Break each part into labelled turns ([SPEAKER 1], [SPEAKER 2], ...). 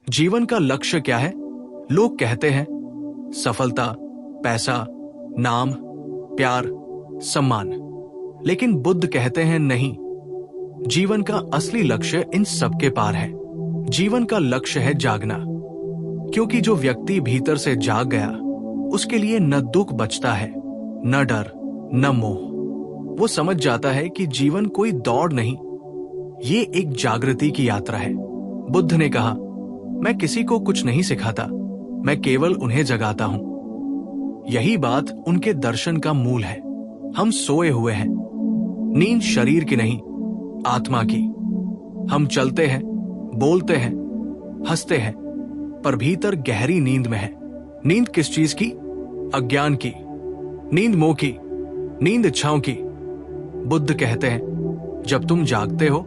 [SPEAKER 1] जीवन का लक्ष्य क्या है? लोग कहते हैं सफलता, पैसा, नाम, प्यार, सम्मान। लेकिन बुद्ध कहते हैं नहीं, जीवन का असली लक्ष्य इन सबके पार है। जीवन का लक्ष्य है जागना, क्योंकि जो व्यक्ति भीतर से जाग गया उसके लिए न दुख बचता है, न डर, न मोह। वो समझ जाता है कि जीवन कोई दौड़ नहीं, ये एक जागृति की यात्रा है। बुद्ध ने कहा, मैं किसी को कुछ नहीं सिखाता, मैं केवल उन्हें जगाता हूं। यही बात उनके दर्शन का मूल है। हम सोए हुए हैं, नींद शरीर की नहीं, आत्मा की। हम चलते हैं, बोलते हैं, हंसते हैं, पर भीतर गहरी नींद में है। नींद किस चीज की? अज्ञान की। नींद मोह की, नींद इच्छाओं की। बुद्ध कहते हैं, जब तुम जागते हो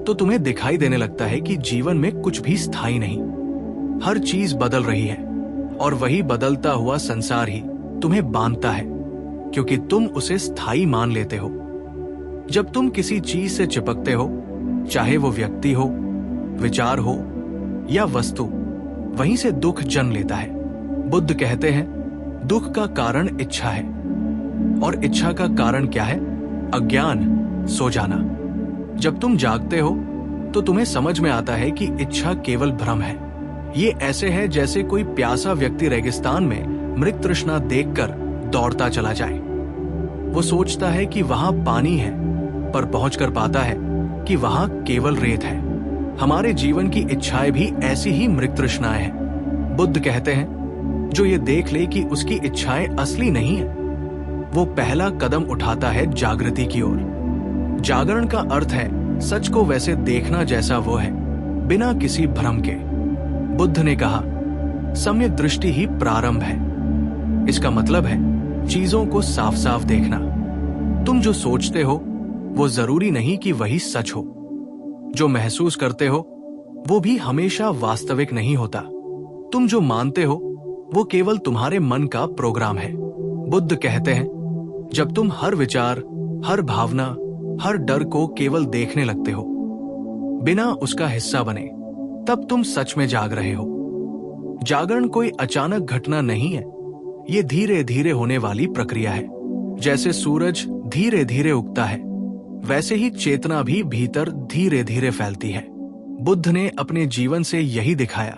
[SPEAKER 1] तो तुम्हें दिखाई देने लगता है कि जीवन में कुछ भी स्थायी नहीं, हर चीज बदल रही है, और वही बदलता हुआ संसार ही तुम्हें बांधता है, क्योंकि तुम उसे स्थायी मान लेते हो। जब तुम किसी चीज से चिपकते हो, चाहे वो व्यक्ति हो, विचार हो या वस्तु, वहीं से दुख जन्म लेता है। बुद्ध कहते हैं, दुख का कारण इच्छा है, और इच्छा का कारण क्या है? अज्ञान, सो जाना। जब तुम जागते हो तो तुम्हें समझ में आता है कि इच्छा केवल भ्रम है। ये ऐसे है जैसे कोई प्यासा व्यक्ति रेगिस्तान में मृग तृष्णा देखकर दौड़ता चला जाए। वो सोचता है कि वहां पानी है, पर पहुंचकर पाता है कि वहां केवल रेत है। हमारे जीवन की इच्छाएं भी ऐसी ही मृग तृष्णाएं हैं। बुद्ध कहते हैं, जो ये देख ले कि उसकी इच्छाएं असली नहीं है, वो पहला कदम उठाता है जागृति की ओर। जागरण का अर्थ है सच को वैसे देखना जैसा वो है, बिना किसी भ्रम के। बुद्ध ने कहा, सम्यक दृष्टि ही प्रारंभ है। इसका मतलब है चीजों को साफ साफ देखना। तुम जो सोचते हो वो जरूरी नहीं कि वही सच हो। जो महसूस करते हो वो भी हमेशा वास्तविक नहीं होता। तुम जो मानते हो वो केवल तुम्हारे मन का प्रोग्राम है। बुद्ध कहते हैं, जब तुम हर विचार, हर भावना, हर डर को केवल देखने लगते हो, बिना उसका हिस्सा बने, तब तुम सच में जाग रहे हो। जागरण कोई अचानक घटना नहीं है, ये धीरे धीरे होने वाली प्रक्रिया है। जैसे सूरज धीरे धीरे उगता है, वैसे ही चेतना भी भीतर धीरे धीरे फैलती है। बुद्ध ने अपने जीवन से यही दिखाया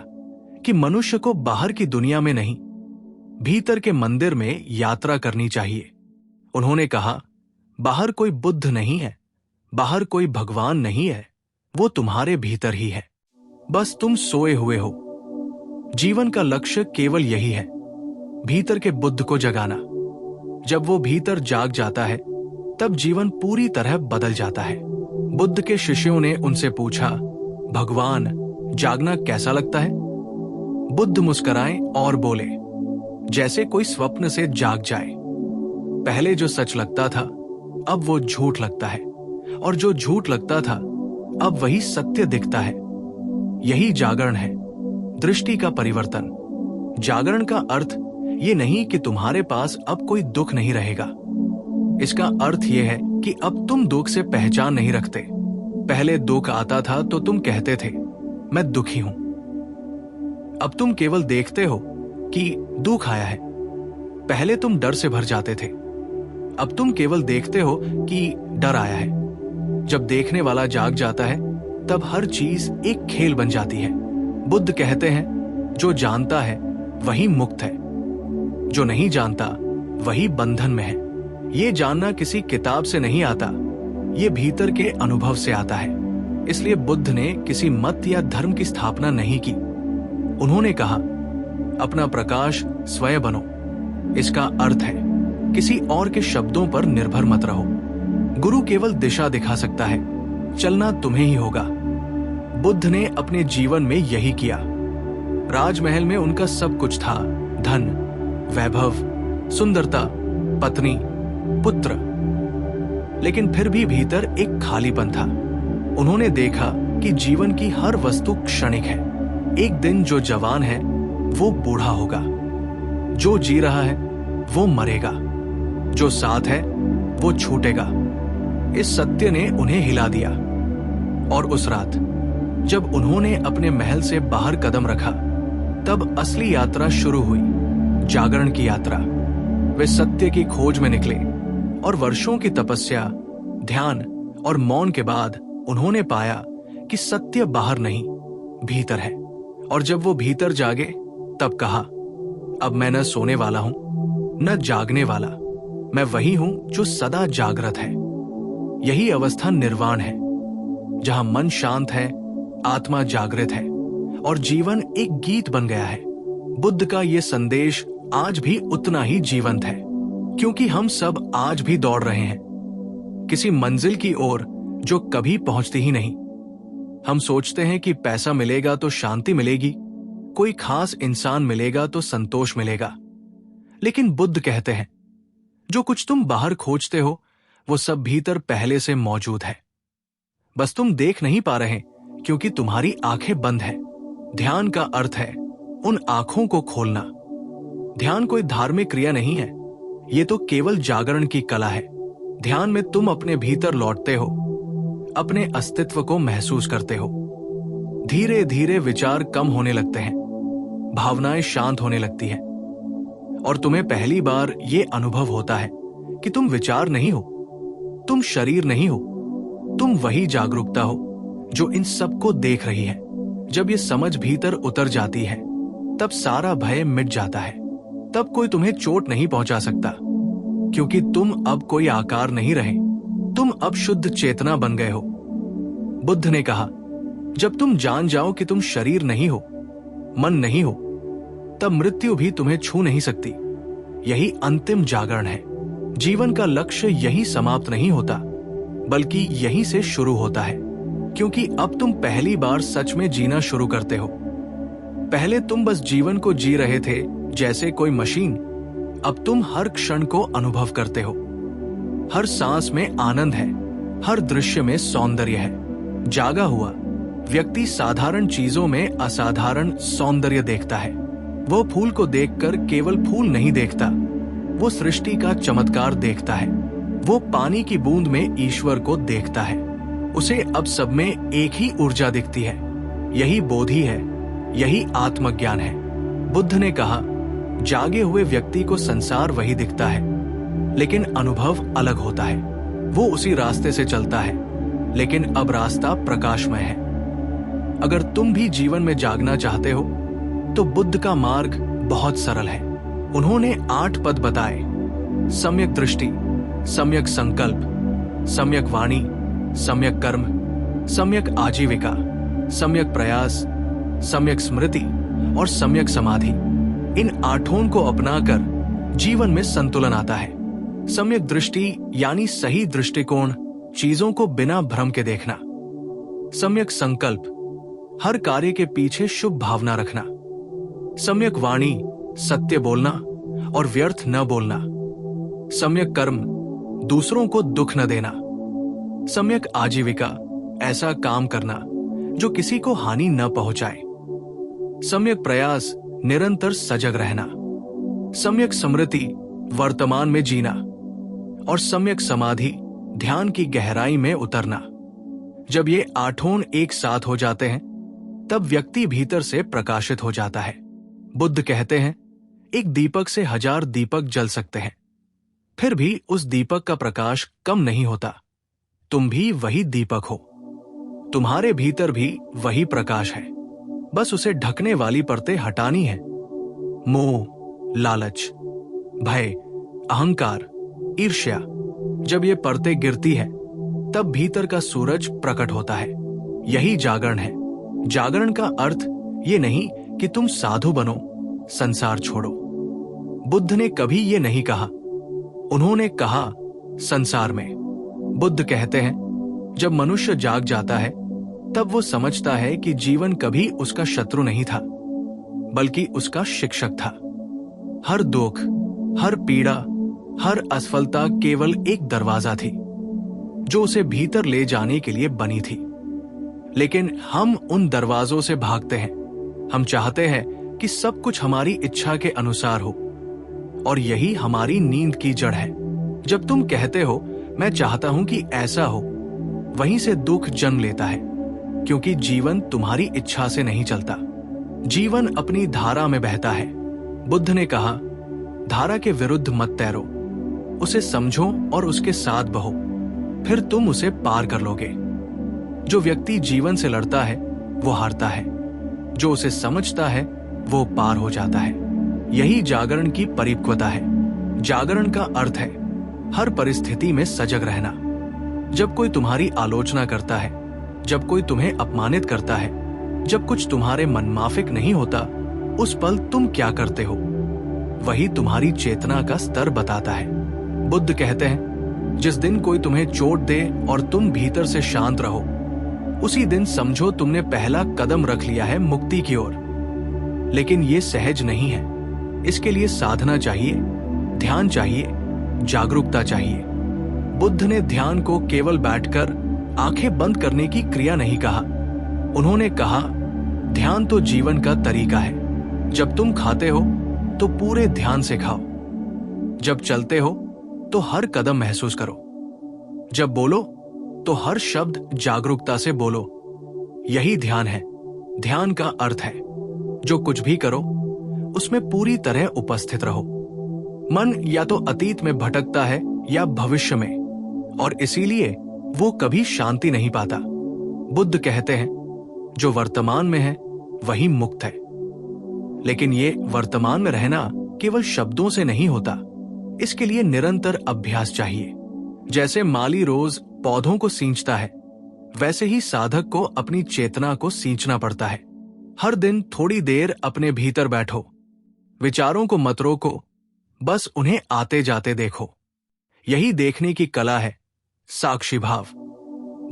[SPEAKER 1] कि मनुष्य को बाहर की दुनिया में नहीं, भीतर के मंदिर में यात्रा करनी चाहिए। उन्होंने कहा, बाहर कोई बुद्ध नहीं है, बाहर कोई भगवान नहीं है, वो तुम्हारे भीतर ही है। बस तुम सोए हुए हो। जीवन का लक्ष्य केवल यही है, भीतर के बुद्ध को जगाना। जब वो भीतर जाग जाता है, तब जीवन पूरी तरह बदल जाता है। बुद्ध के शिष्यों ने उनसे पूछा, भगवान, जागना कैसा लगता है? बुद्ध मुस्कुराए और बोले, जैसे कोई स्वप्न से जाग जाए। पहले जो सच लगता था, अब वो झूठ लगता है, और जो झूठ लगता था, अब वही सत्य दिखता है। यही जागरण है, दृष्टि का परिवर्तन। जागरण का अर्थ ये नहीं कि तुम्हारे पास अब कोई दुख नहीं रहेगा। इसका अर्थ ये है कि अब तुम दुख से पहचान नहीं रखते। पहले दुख आता था तो तुम कहते थे, मैं दुखी हूं। अब तुम केवल देखते हो कि दुख आया है। पहले तुम डर से भर जाते थे, अब तुम केवल देखते हो कि डर आया है। जब देखने वाला जाग जाता है, तब हर चीज एक खेल बन जाती है। बुद्ध कहते हैं, जो जानता है वही मुक्त है, जो नहीं जानता वही बंधन में है। ये जानना किसी किताब से नहीं आता, ये भीतर के अनुभव से आता है। इसलिए बुद्ध ने किसी मत या धर्म की स्थापना नहीं की। उन्होंने कहा, अपना प्रकाश स्वयं बनो। इसका अर्थ है, किसी और के शब्दों पर निर्भर मत रहो। गुरु केवल दिशा दिखा सकता है, चलना तुम्हें ही होगा। बुद्ध ने अपने जीवन में यही किया। राजमहल में उनका सब कुछ था, धन, वैभव, सुंदरता, पत्नी, पुत्र। लेकिन फिर भी भीतर एक खालीपन था। उन्होंने देखा कि जीवन की हर वस्तु क्षणिक है। एक दिन जो जवान है वो बूढ़ा होगा, जो जी रहा है वो मरेगा, जो साथ है वो छूटेगा। इस सत्य ने उन्हें हिला दिया। और उस रात जब उन्होंने अपने महल से बाहर कदम रखा, तब असली यात्रा शुरू हुई, जागरण की यात्रा। वे सत्य की खोज में निकले और वर्षों की तपस्या, ध्यान और मौन के बाद उन्होंने पाया कि सत्य बाहर नहीं, भीतर है। और जब वो भीतर जागे, तब कहा, अब मैं न सोने वाला हूं, न जागने वाला, मैं वही हूं जो सदा जागृत है। यही अवस्था निर्वाण है, जहां मन शांत है, आत्मा जागृत है और जीवन एक गीत बन गया है। बुद्ध का ये संदेश आज भी उतना ही जीवंत है, क्योंकि हम सब आज भी दौड़ रहे हैं किसी मंजिल की ओर जो कभी पहुंचती ही नहीं। हम सोचते हैं कि पैसा मिलेगा तो शांति मिलेगी, कोई खास इंसान मिलेगा तो संतोष मिलेगा। लेकिन बुद्ध कहते हैं, जो कुछ तुम बाहर खोजते हो वो सब भीतर पहले से मौजूद है, बस तुम देख नहीं पा रहे क्योंकि तुम्हारी आंखें बंद हैं। ध्यान का अर्थ है उन आंखों को खोलना। ध्यान कोई धार्मिक क्रिया नहीं है, ये तो केवल जागरण की कला है। ध्यान में तुम अपने भीतर लौटते हो, अपने अस्तित्व को महसूस करते हो। धीरे धीरे विचार कम होने लगते हैं, भावनाएं शांत होने लगती हैं और तुम्हें पहली बार ये अनुभव होता है कि तुम विचार नहीं हो, तुम शरीर नहीं हो, तुम वही जागरूकता हो जो इन सबको देख रही है। जब ये समझ भीतर उतर जाती है, तब सारा भय मिट जाता है। तब कोई तुम्हें चोट नहीं पहुंचा सकता, क्योंकि तुम अब कोई आकार नहीं रहे, तुम अब शुद्ध चेतना बन गए हो। बुद्ध ने कहा, जब तुम जान जाओ कि तुम शरीर नहीं हो, मन नहीं हो, तब मृत्यु भी तुम्हें छू नहीं सकती। यही अंतिम जागरण है। जीवन का लक्ष्य यही समाप्त नहीं होता, बल्कि यहीं से शुरू होता है, क्योंकि अब तुम पहली बार सच में जीना शुरू करते हो। पहले तुम बस जीवन को जी रहे थे जैसे कोई मशीन, अब तुम हर क्षण को अनुभव करते हो। हर सांस में आनंद है, हर दृश्य में सौंदर्य है। जागा हुआ व्यक्ति साधारण चीजों में असाधारण सौंदर्य देखता है। वो फूल को देखकर केवल फूल नहीं देखता, वो सृष्टि का चमत्कार देखता है। वो पानी की बूंद में ईश्वर को देखता है। उसे अब सब में एक ही ऊर्जा दिखती है। यही बोधि है, यही आत्मज्ञान है। बुद्ध ने कहा, जागे हुए व्यक्ति को संसार वही दिखता है, लेकिन अनुभव अलग होता है। वो उसी रास्ते से चलता है, लेकिन अब रास्ता प्रकाशमय है। अगर तुम भी जीवन में जागना चाहते हो, तो बुद्ध का मार्ग बहुत सरल है। उन्होंने 8 पद बताए: सम्यक दृष्टि, सम्यक संकल्प, सम्यक वाणी, सम्यक कर्म, सम्यक आजीविका, सम्यक प्रयास, सम्यक स्मृति और सम्यक समाधि। इन 8 को अपनाकर जीवन में संतुलन आता है। सम्यक दृष्टि यानी सही दृष्टिकोण, चीजों को बिना भ्रम के देखना। सम्यक संकल्प, हर कार्य के पीछे शुभ भावना रखना। सम्यक वाणी, सत्य बोलना और व्यर्थ न बोलना। सम्यक कर्म, दूसरों को दुख न देना। सम्यक आजीविका, ऐसा काम करना जो किसी को हानि न पहुंचाए। सम्यक प्रयास, निरंतर सजग रहना। सम्यक स्मृति, वर्तमान में जीना। और सम्यक समाधि, ध्यान की गहराई में उतरना। जब ये 8 एक साथ हो जाते हैं, तब व्यक्ति भीतर से प्रकाशित हो जाता है। बुद्ध कहते हैं, एक दीपक से 1000 दीपक जल सकते हैं, फिर भी उस दीपक का प्रकाश कम नहीं होता। तुम भी वही दीपक हो, तुम्हारे भीतर भी वही प्रकाश है, बस उसे ढकने वाली परतें हटानी है। मोह, लालच, भय, अहंकार, ईर्ष्या, जब ये परतें गिरती है, तब भीतर का सूरज प्रकट होता है। यही जागरण है। जागरण का अर्थ ये नहीं कि तुम साधु बनो, संसार छोड़ो। बुद्ध ने कभी ये नहीं कहा। उन्होंने कहा, संसार में। बुद्ध कहते हैं, जब मनुष्य जाग जाता है, तब वो समझता है कि जीवन कभी उसका शत्रु नहीं था, बल्कि उसका शिक्षक था। हर दुख, हर पीड़ा, हर असफलता केवल एक दरवाजा थी, जो उसे भीतर ले जाने के लिए बनी थी। लेकिन हम उन दरवाजों से भागते हैं। हम चाहते हैं कि सब कुछ हमारी इच्छा के अनुसार हो, और यही हमारी नींद की जड़ है। जब तुम कहते हो, मैं चाहता हूं कि ऐसा हो, वहीं से दुख जन्म लेता है, क्योंकि जीवन तुम्हारी इच्छा से नहीं चलता, जीवन अपनी धारा में बहता है। बुद्ध ने कहा, धारा के विरुद्ध मत तैरो, उसे समझो और उसके साथ बहो, फिर तुम उसे पार कर लोगे। जो व्यक्ति जीवन से लड़ता है वो हारता है, जो उसे समझता है वो पार हो जाता है। यही जागरण की परिपक्वता है। जागरण का अर्थ है हर परिस्थिति में सजग रहना। जब कोई तुम्हारी आलोचना करता है, जब कोई तुम्हें अपमानित करता है, जब कुछ तुम्हारे मनमाफिक नहीं होता, उस पल तुम क्या करते हो, वही तुम्हारी चेतना का स्तर बताता है। बुद्ध कहते हैं, जिस दिन कोई तुम्हें चोट दे और तुम भीतर से शांत रहो, उसी दिन समझो तुमने पहला कदम रख लिया है मुक्ति की ओर। लेकिन ये सहज नहीं है। इसके लिए साधना चाहिए, ध्यान चाहिए, जागरूकता चाहिए। बुद्ध ने ध्यान को केवल बैठकर आंखें बंद करने की क्रिया नहीं कहा। उन्होंने कहा, ध्यान तो जीवन का तरीका है। जब तुम खाते हो तो पूरे ध्यान से खाओ, जब चलते हो तो हर कदम महसूस करो, जब बोलो तो हर शब्द जागरूकता से बोलो। यही ध्यान है। ध्यान का अर्थ है जो कुछ भी करो उसमें पूरी तरह उपस्थित रहो। मन या तो अतीत में भटकता है या भविष्य में, और इसीलिए वो कभी शांति नहीं पाता। बुद्ध कहते हैं, जो वर्तमान में है वही मुक्त है। लेकिन ये वर्तमान में रहना केवल शब्दों से नहीं होता, इसके लिए निरंतर अभ्यास चाहिए। जैसे माली रोज पौधों को सींचता है, वैसे ही साधक को अपनी चेतना को सींचना पड़ता है। हर दिन थोड़ी देर अपने भीतर बैठो, विचारों को मत रोको, बस उन्हें आते जाते देखो। यही देखने की कला है, साक्षी भाव।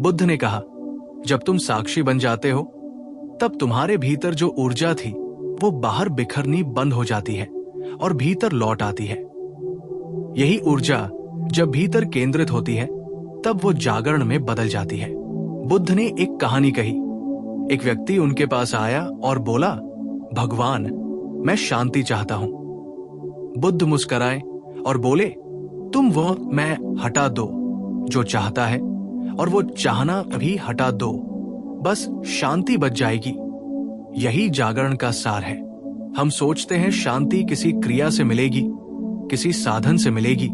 [SPEAKER 1] बुद्ध ने कहा, जब तुम साक्षी बन जाते हो तब तुम्हारे भीतर जो ऊर्जा थी वो बाहर बिखरनी बंद हो जाती है और भीतर लौट आती है। यही ऊर्जा जब भीतर केंद्रित होती है तब वो जागरण में बदल जाती है। बुद्ध ने एक कहानी कही। एक व्यक्ति उनके पास आया और बोला, भगवान, मैं शांति चाहता हूं। बुद्ध मुस्कुराए और बोले, तुम वो मैं हटा दो जो चाहता है, और वो चाहना भी हटा दो, बस शांति बच जाएगी। यही जागरण का सार है। हम सोचते हैं शांति किसी क्रिया से मिलेगी, किसी साधन से मिलेगी,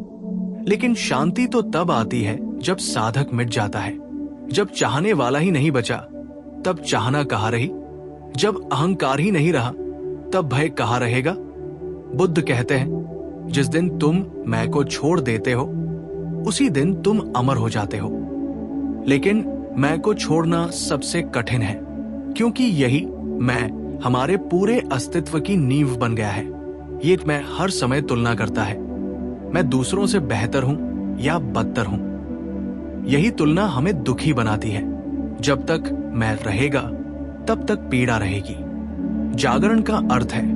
[SPEAKER 1] लेकिन शांति तो तब आती है जब साधक मिट जाता है। जब चाहने वाला ही नहीं बचा तब चाहना कहाँ रही? जब अहंकार ही नहीं रहा तब भय कहाँ रहेगा? बुद्ध कहते हैं, जिस दिन तुम मैं को छोड़ देते हो उसी दिन तुम अमर हो जाते हो। लेकिन मैं को छोड़ना सबसे कठिन है, क्योंकि यही मैं हमारे पूरे अस्तित्व की नींव बन गया है। ये मैं हर समय तुलना करता है, मैं दूसरों से बेहतर हूं या बदतर हूं। यही तुलना हमें दुखी बनाती है। जब तक मैं रहेगा तब तक पीड़ा रहेगी। जागरण का अर्थ है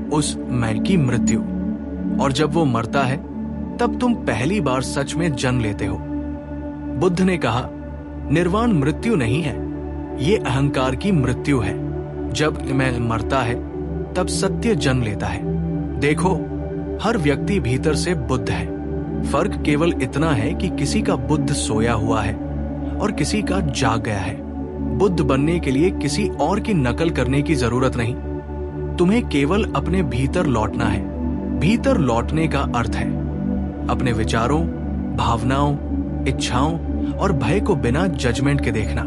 [SPEAKER 1] उस मैं की मृत्यु, और जब वो मरता है तब तुम पहली बार सच में जन्म लेते हो। बुद्ध ने कहा, निर्वाण मृत्यु नहीं है, ये अहंकार की मृत्यु है। जब मैं मरता है तब सत्य जन्म लेता है। देखो, हर व्यक्ति भीतर से बुद्ध है। फर्क केवल इतना है कि किसी का बुद्ध सोया हुआ है और किसी का जाग गया है। बुद्ध बनने के लिए किसी और की नकल करने की जरूरत नहीं। तुम्हें केवल अपने भीतर लौटना है। भीतर लौटने का अर्थ है अपने विचारों, भावनाओं, इच्छाओं और भय को बिना जजमेंट के देखना।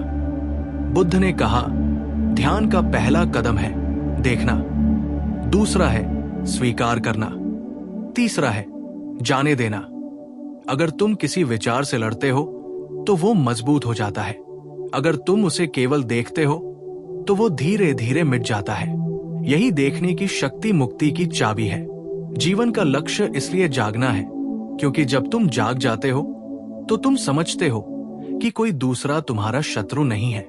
[SPEAKER 1] बुद्ध ने कहा, ध्यान का पहला कदम है देखना, दूसरा है स्वीकार करना, तीसरा है जाने देना। अगर तुम किसी विचार से लड़ते हो तो वो मजबूत हो जाता है। अगर तुम उसे केवल देखते हो तो वो धीरे धीरे मिट जाता है। यही देखने की शक्ति मुक्ति की चाबी है। जीवन का लक्ष्य इसलिए जागना है, क्योंकि जब तुम जाग जाते हो तो तुम समझते हो कि कोई दूसरा तुम्हारा शत्रु नहीं है।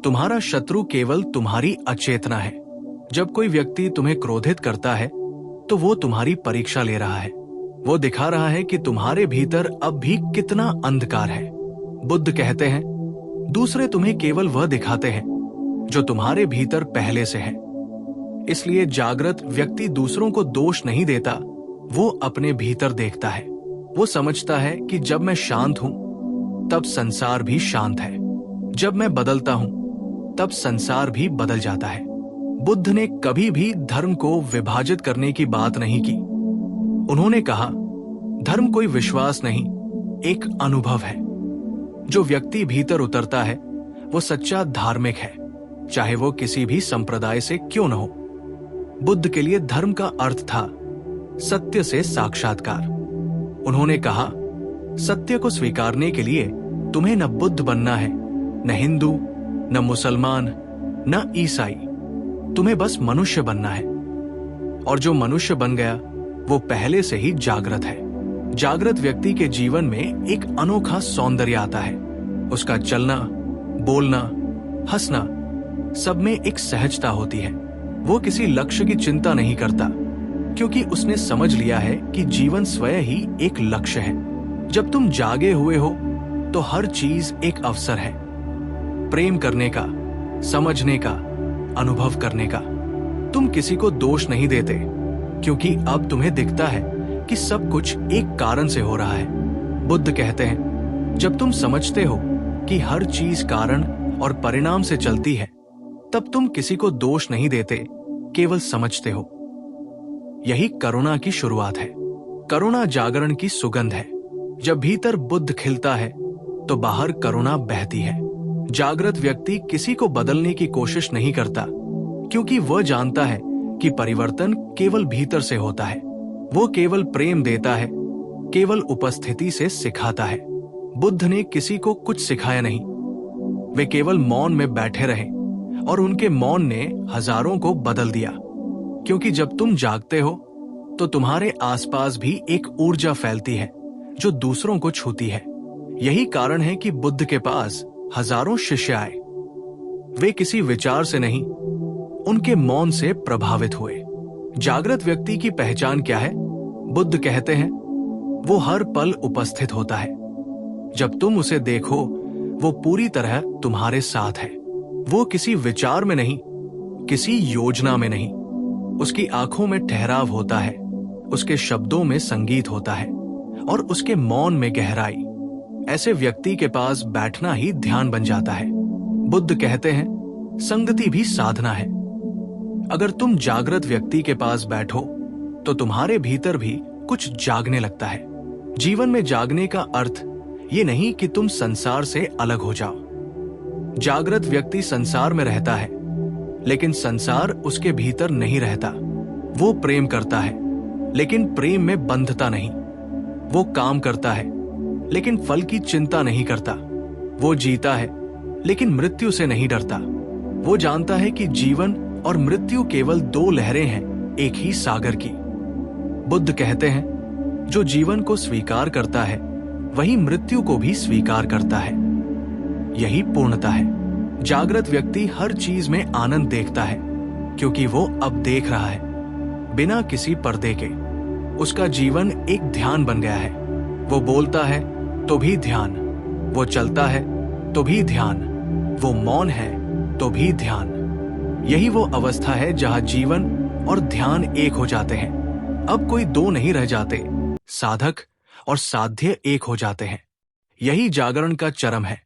[SPEAKER 1] तुम्हारा शत्रु केवल तुम्हारी अचेतना है। जब कोई व्यक्ति तुम्हें क्रोधित करता है तो वो तुम्हारी परीक्षा ले रहा है। वो दिखा रहा है कि तुम्हारे भीतर अब भी कितना अंधकार है। बुद्ध कहते हैं, दूसरे तुम्हें केवल वह दिखाते हैं जो तुम्हारे भीतर पहले से है। इसलिए जागृत व्यक्ति दूसरों को दोष नहीं देता, वो अपने भीतर देखता है। वो समझता है कि जब मैं शांत हूं तब संसार भी शांत है। जब मैं बदलता हूं तब संसार भी बदल जाता है। बुद्ध ने कभी भी धर्म को विभाजित करने की बात नहीं की। उन्होंने कहा, धर्म कोई विश्वास नहीं, एक अनुभव है। जो व्यक्ति भीतर उतरता है वो सच्चा धार्मिक है, चाहे वो किसी भी संप्रदाय से क्यों न हो। बुद्ध के लिए धर्म का अर्थ था सत्य से साक्षात्कार। उन्होंने कहा, सत्य को स्वीकारने के लिए तुम्हें न बुद्ध बनना है, न हिंदू, न मुसलमान, न ईसाई। तुम्हें बस मनुष्य बनना है। और जो मनुष्य बन गया वो पहले से ही जागृत है। जागृत व्यक्ति के जीवन में एक अनोखा सौंदर्य आता है। उसका चलना, बोलना, हंसना, सब में एक सहजता होती है। वो किसी लक्ष्य की चिंता नहीं करता, क्योंकि उसने समझ लिया है कि जीवन स्वयं ही एक लक्ष्य है। जब तुम जागे हुए हो तो हर चीज एक अवसर है, प्रेम करने का, समझने का, अनुभव करने का। तुम किसी को दोष नहीं देते, क्योंकि अब तुम्हें दिखता है कि सब कुछ एक कारण से हो रहा है। बुद्ध कहते हैं, जब तुम समझते हो कि हर चीज कारण और परिणाम से चलती है, तब तुम किसी को दोष नहीं देते, केवल समझते हो। यही करुणा की शुरुआत है। करुणा जागरण की सुगंध है। जब भीतर बुद्ध खिलता है तो बाहर करुणा बहती है। जागृत व्यक्ति किसी को बदलने की कोशिश नहीं करता, क्योंकि वह जानता है कि परिवर्तन केवल भीतर से होता है। वो केवल प्रेम देता है, केवल उपस्थिति से सिखाता है। बुद्ध ने किसी को कुछ सिखाया नहीं, वे केवल मौन में बैठे रहे, और उनके मौन ने हजारों को बदल दिया। क्योंकि जब तुम जागते हो तो तुम्हारे आसपास भी एक ऊर्जा फैलती है जो दूसरों को छूती है। यही कारण है कि बुद्ध के पास हजारों शिष्य आए। वे किसी विचार से नहीं, उनके मौन से प्रभावित हुए। जागृत व्यक्ति की पहचान क्या है? बुद्ध कहते हैं, वो हर पल उपस्थित होता है। जब तुम उसे देखो, वो पूरी तरह तुम्हारे साथ है। वो किसी विचार में नहीं, किसी योजना में नहीं। उसकी आंखों में ठहराव होता है, उसके शब्दों में संगीत होता है, और उसके मौन में गहराई। ऐसे व्यक्ति के पास बैठना ही ध्यान बन जाता है। बुद्ध कहते हैं, संगति भी साधना है। अगर तुम जागृत व्यक्ति के पास बैठो तो तुम्हारे भीतर भी कुछ जागने लगता है। जीवन में जागने का अर्थ ये नहीं कि तुम संसार से अलग हो जाओ। जागृत व्यक्ति संसार में रहता है, लेकिन संसार उसके भीतर नहीं रहता। वो प्रेम करता है, लेकिन प्रेम में बंधता नहीं। वो काम करता है, लेकिन फल की चिंता नहीं करता। वो जीता है, लेकिन मृत्यु से नहीं डरता। वो जानता है कि जीवन और मृत्यु केवल दो लहरें हैं एक ही सागर की। बुद्ध कहते हैं, जो जीवन को स्वीकार करता है वही मृत्यु को भी स्वीकार करता है। यही पूर्णता है। जागृत व्यक्ति हर चीज में आनंद देखता है, क्योंकि वो अब देख रहा है, बिना किसी पर्दे के। उसका जीवन एक ध्यान बन गया है। वो बोलता है तो भी ध्यान, वो चलता है तो भी ध्यान, वो मौन है तो भी ध्यान। यही वो अवस्था है जहां जीवन और ध्यान एक हो जाते हैं। अब कोई दो नहीं रह जाते, साधक और साध्य एक हो जाते हैं। यही जागरण का चरम है।